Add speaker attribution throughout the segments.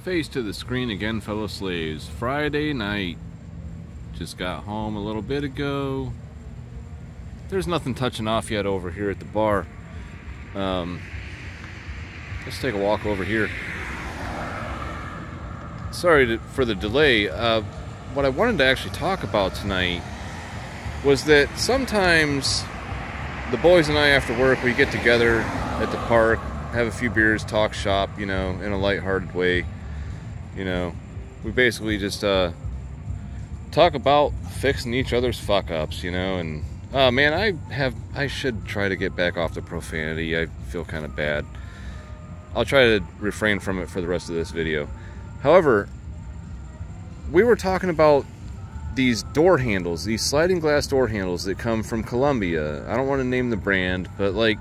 Speaker 1: Face to the screen again, fellow slaves. Friday night. Just got home a little bit ago. There's nothing touching off yet over here at the bar. Let's take a walk over here. Sorry for the delay. What I wanted to actually talk about tonight was that sometimes the boys and I after work, we get together at the park, have a few beers, talk shop, you know, in a lighthearted way. You know, we basically just talk about fixing each other's fuck-ups, you know, and man, I should try to get back off the profanity. I feel kind of bad. I'll try to refrain from it for the rest of this video. However, we were talking about these door handles, these sliding glass door handles that come from Colombia. I don't want to name the brand, but like,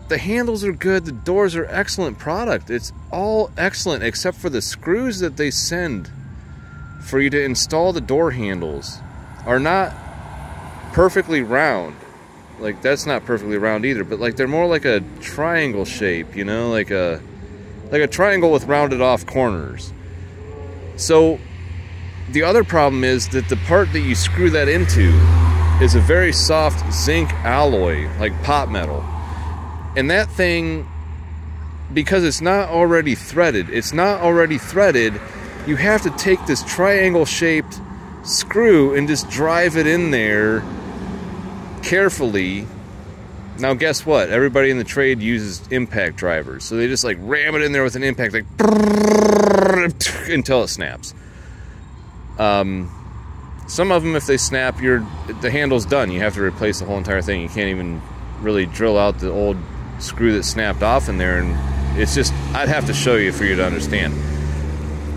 Speaker 1: the handles are good, the doors are excellent product. It's all excellent except for the screws that they send for you to install the door handles are not perfectly round. Like, that's not perfectly round either, but like they're more like a triangle shape, you know, like a triangle with rounded off corners. So the other problem is that the part that you screw that into is a very soft zinc alloy, like pot metal. And that thing, because it's not already threaded, you have to take this triangle-shaped screw and just drive it in there carefully. Now guess what? Everybody in the trade uses impact drivers. So they just like ram it in there with an impact, like until it snaps. Some of them, if they snap, the handle's done. You have to replace the whole entire thing. You can't even really drill out the old screw that snapped off in there, and it's just, I'd have to show you for you to understand.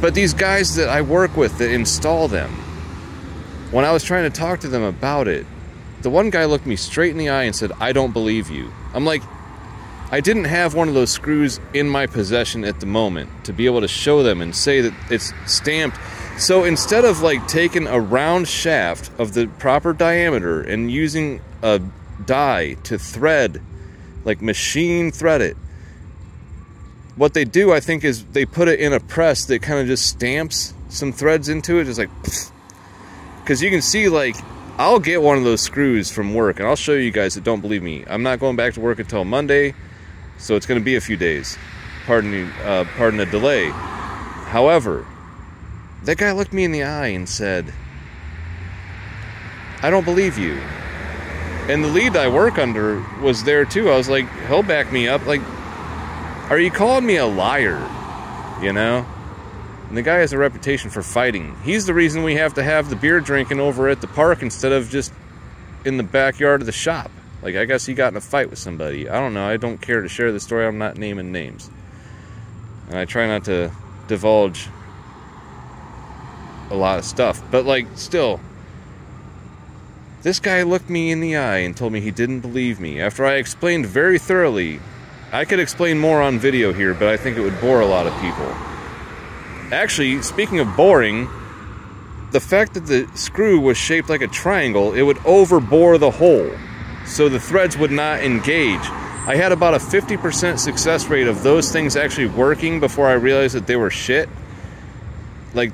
Speaker 1: But these guys that I work with that install them, when I was trying to talk to them about it, the one guy looked me straight in the eye and said, "I don't believe you." I'm like, I didn't have one of those screws in my possession at the moment to be able to show them and say that it's stamped. So instead of like taking a round shaft of the proper diameter and using a die to thread, like machine thread it, what they do, I think, is they put it in a press that kind of just stamps some threads into it, just like, because you can see, like, I'll get one of those screws from work, and I'll show you guys that don't believe me. I'm not going back to work until Monday, so it's going to be a few days. Pardon the delay. However, that guy looked me in the eye and said, "I don't believe you." And the lead I work under was there too. I was like, he'll back me up. Like, are you calling me a liar? You know? And the guy has a reputation for fighting. He's the reason we have to have the beer drinking over at the park instead of just in the backyard of the shop. Like, I guess he got in a fight with somebody. I don't know. I don't care to share the story. I'm not naming names. And I try not to divulge a lot of stuff. But, like, still, this guy looked me in the eye and told me he didn't believe me. After I explained very thoroughly, I could explain more on video here, but I think it would bore a lot of people. Actually, speaking of boring, the fact that the screw was shaped like a triangle, it would overbore the hole, so the threads would not engage. I had about a 50% success rate of those things actually working before I realized that they were shit. Like,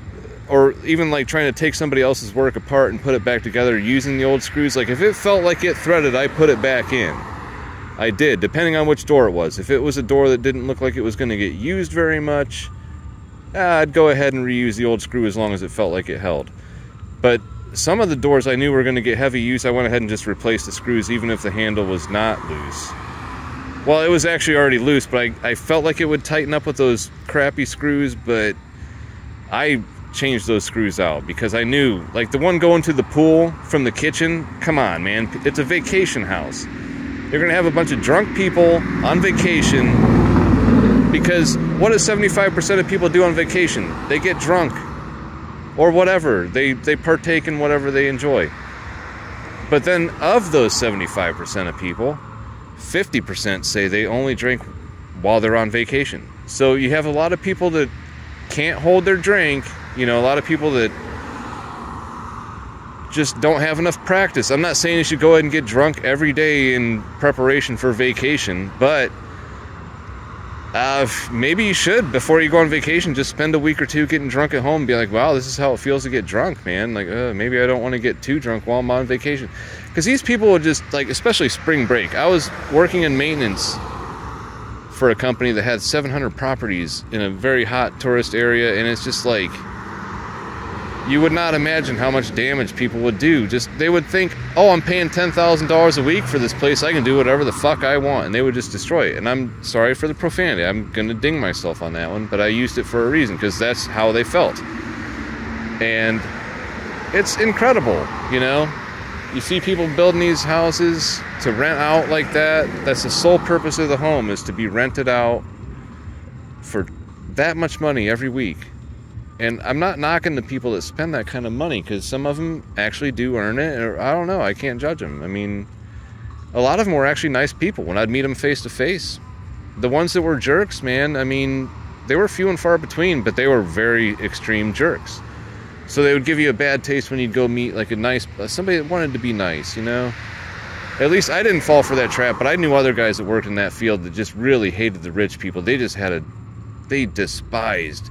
Speaker 1: or even like trying to take somebody else's work apart and put it back together using the old screws. Like, if it felt like it threaded, I put it back in. I did, depending on which door it was. If it was a door that didn't look like it was going to get used very much, I'd go ahead and reuse the old screw as long as it felt like it held. But some of the doors I knew were going to get heavy use, I went ahead and just replaced the screws even if the handle was not loose. Well, it was actually already loose, but I felt like it would tighten up with those crappy screws, but I changed those screws out because I knew, like the one going to the pool from the kitchen, come on, man, it's a vacation house. You're going to have a bunch of drunk people on vacation, because what does 75% of people do on vacation? They get drunk or whatever. They partake in whatever they enjoy. But then of those 75% of people, 50% say they only drink while they're on vacation. So you have a lot of people that can't hold their drink, you know, a lot of people that just don't have enough practice. I'm not saying you should go ahead and get drunk every day in preparation for vacation, but Maybe you should, before you go on vacation, just spend a week or two getting drunk at home and be like, wow, this is how it feels to get drunk, man. Like, maybe I don't want to get too drunk while I'm on vacation. Because these people would just, like, especially spring break. I was working in maintenance for a company that had 700 properties in a very hot tourist area, and it's just like, you would not imagine how much damage people would do. Just, they would think, oh, I'm paying $10,000 a week for this place, I can do whatever the fuck I want, and they would just destroy it. And I'm sorry for the profanity, I'm gonna ding myself on that one, but I used it for a reason, because that's how they felt. And it's incredible, you know? You see people building these houses to rent out like that. That's the sole purpose of the home, is to be rented out for that much money every week. And I'm not knocking the people that spend that kind of money, because some of them actually do earn it, or I don't know, I can't judge them. I mean, a lot of them were actually nice people when I'd meet them face to face. The ones that were jerks, man, I mean, they were few and far between, but they were very extreme jerks. So they would give you a bad taste when you'd go meet like a nice, somebody that wanted to be nice, you know? At least I didn't fall for that trap, but I knew other guys that worked in that field that just really hated the rich people. They just had they despised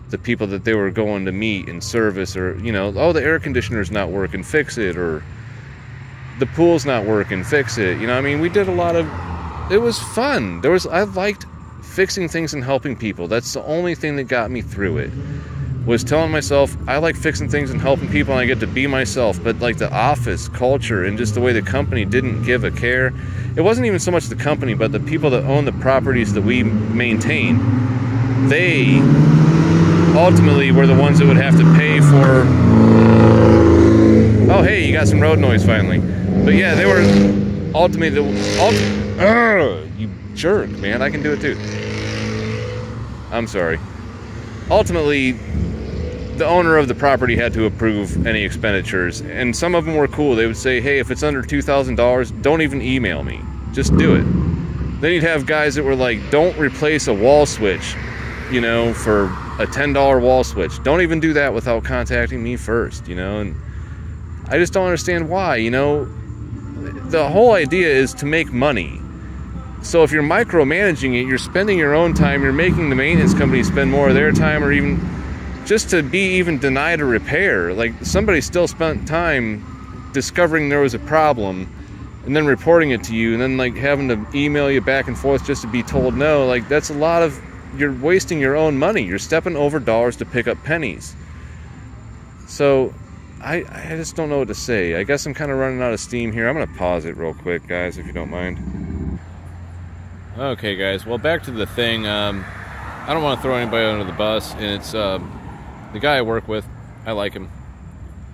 Speaker 1: the people that they were going to meet in service, or, you know, oh, the air conditioner's not working, fix it, or the pool's not working, fix it. You know, I mean, we did a lot of, it was fun. I liked fixing things and helping people. That's the only thing that got me through it, was telling myself, I like fixing things and helping people, and I get to be myself. But like the office culture and just the way the company didn't give a care, it wasn't even so much the company, but the people that own the properties that we maintain, they ultimately were the ones that would have to pay for, oh hey, you got some road noise finally. But yeah, they were ultimately you jerk, man, I can do it too. I'm sorry. Ultimately, the owner of the property had to approve any expenditures, and some of them were cool. They would say, hey, if it's under $2,000, don't even email me, just do it. Then you'd have guys that were like, don't replace a wall switch, you know, for a $10 wall switch. Don't even do that without contacting me first, you know? And I just don't understand why, you know? The whole idea is to make money. So if you're micromanaging it, you're spending your own time, you're making the maintenance company spend more of their time, or even just to be even denied a repair. Like, somebody still spent time discovering there was a problem and then reporting it to you, and then like having to email you back and forth just to be told no. Like, that's a lot of, you're wasting your own money. You're stepping over dollars to pick up pennies. So I just don't know what to say. I guess I'm kind of running out of steam here. I'm going to pause it real quick, guys, if you don't mind. Okay, guys. Well, back to the thing. I don't want to throw anybody under the bus, and it's the guy I work with. I like him.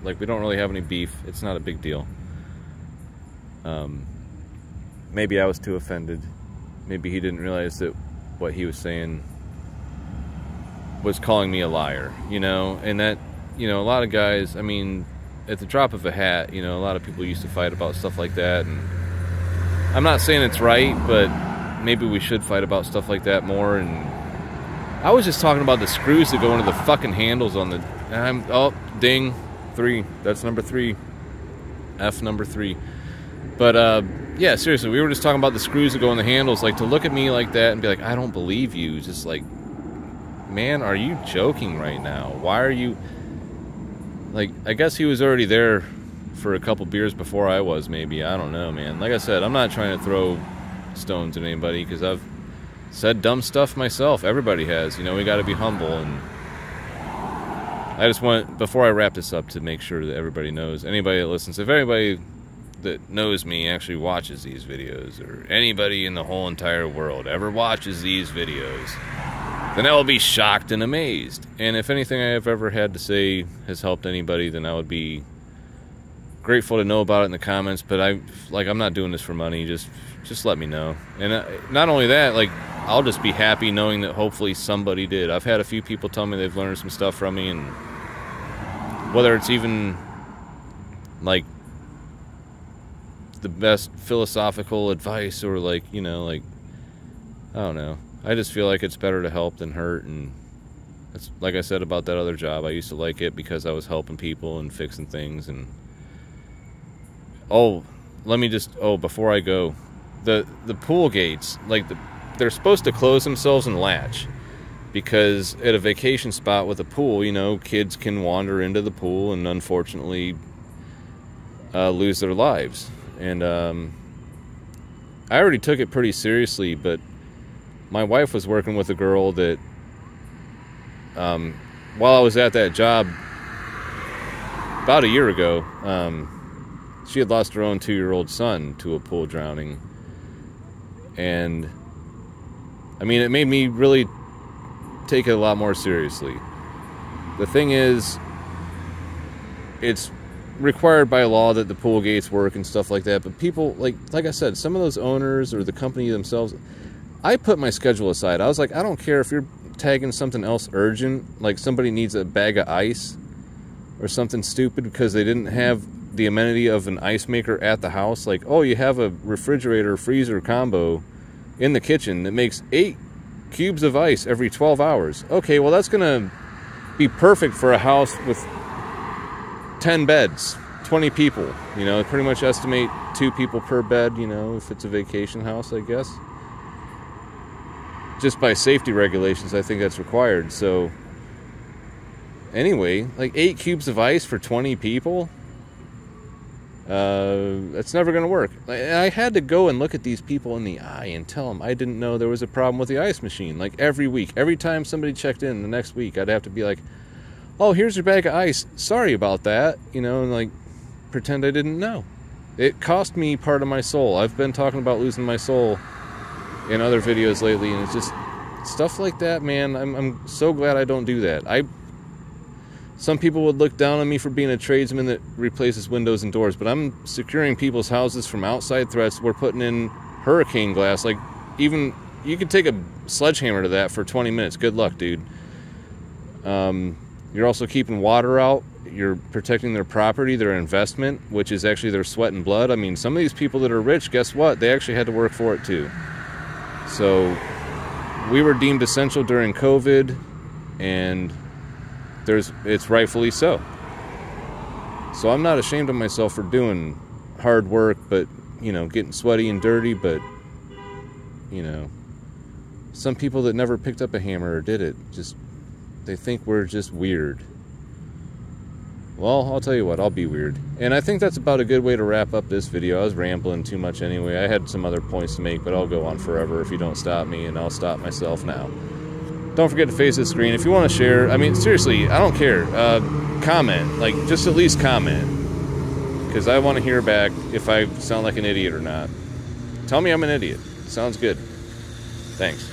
Speaker 1: Like, we don't really have any beef. It's not a big deal. Maybe I was too offended. Maybe he didn't realize that what he was saying was calling me a liar, you know? And that, you know, a lot of guys, I mean, at the drop of a hat, you know, a lot of people used to fight about stuff like that, and I'm not saying it's right, but maybe we should fight about stuff like that more. And I was just talking about the screws that go into the fucking handles on the, oh, ding, 3, that's number 3, F number 3. But, yeah, seriously, we were just talking about the screws that go in the handles. Like, to look at me like that and be like, I don't believe you, just like, man, are you joking right now? Why are you, like, I guess he was already there for a couple beers before I was, maybe. I don't know, man. Like I said, I'm not trying to throw stones at anybody, because I've said dumb stuff myself. Everybody has, you know. We got to be humble. And I just want, before I wrap this up, to make sure that everybody knows, anybody that listens, if anybody that knows me actually watches these videos, or anybody in the whole entire world ever watches these videos, then I will be shocked and amazed. And if anything I have ever had to say has helped anybody, then I would be grateful to know about it in the comments. But I'm not doing this for money. Just let me know. And not only that, like, I'll just be happy knowing that hopefully somebody did. I've had a few people tell me they've learned some stuff from me, and whether it's even like the best philosophical advice, or like, you know, like, I don't know. I just feel like it's better to help than hurt. And it's like I said about that other job. I used to like it because I was helping people and fixing things. And oh, let me just, before I go, the pool gates, like they're supposed to close themselves and latch, because at a vacation spot with a pool, you know, kids can wander into the pool and unfortunately lose their lives. And I already took it pretty seriously, but my wife was working with a girl that, while I was at that job about a year ago, she had lost her own 2-year-old son to a pool drowning. And I mean, it made me really take it a lot more seriously. The thing is, it's required by law that the pool gates work and stuff like that, but people, like I said, some of those owners or the company themselves, I put my schedule aside. I was like, I don't care if you're tagging something else urgent, like somebody needs a bag of ice or something stupid because they didn't have the amenity of an ice maker at the house. Like, oh, you have a refrigerator freezer combo in the kitchen that makes 8 cubes of ice every 12 hours. Okay, well, that's gonna be perfect for a house with 10 beds, 20 people. You know, pretty much estimate 2 people per bed, you know, if it's a vacation house, I guess. Just by safety regulations, I think that's required. So anyway, like 8 cubes of ice for 20 people, that's never going to work. I had to go and look at these people in the eye and tell them I didn't know there was a problem with the ice machine. Like every week, every time somebody checked in the next week, I'd have to be like, oh, here's your bag of ice. Sorry about that. You know, and like pretend I didn't know. It cost me part of my soul. I've been talking about losing my soul in other videos lately, and it's just stuff like that, man. I'm so glad I don't do that. Some people would look down on me for being a tradesman that replaces windows and doors, but I'm securing people's houses from outside threats. We're putting in hurricane glass. Like, even you could take a sledgehammer to that for 20 minutes. Good luck, dude. You're also keeping water out. You're protecting their property, their investment, which is actually their sweat and blood. I mean, some of these people that are rich, guess what? They actually had to work for it too. So we were deemed essential during COVID, and it's rightfully so. So I'm not ashamed of myself for doing hard work, but, you know, getting sweaty and dirty, but, you know, some people that never picked up a hammer or did it, just, they think we're just weird. Well, I'll tell you what, I'll be weird. And I think that's about a good way to wrap up this video. I was rambling too much anyway. I had some other points to make, but I'll go on forever if you don't stop me, and I'll stop myself now. Don't forget to face the screen. If you want to share, I mean, seriously, I don't care. Comment. Like, just at least comment. Because I want to hear back if I sound like an idiot or not. Tell me I'm an idiot. Sounds good. Thanks.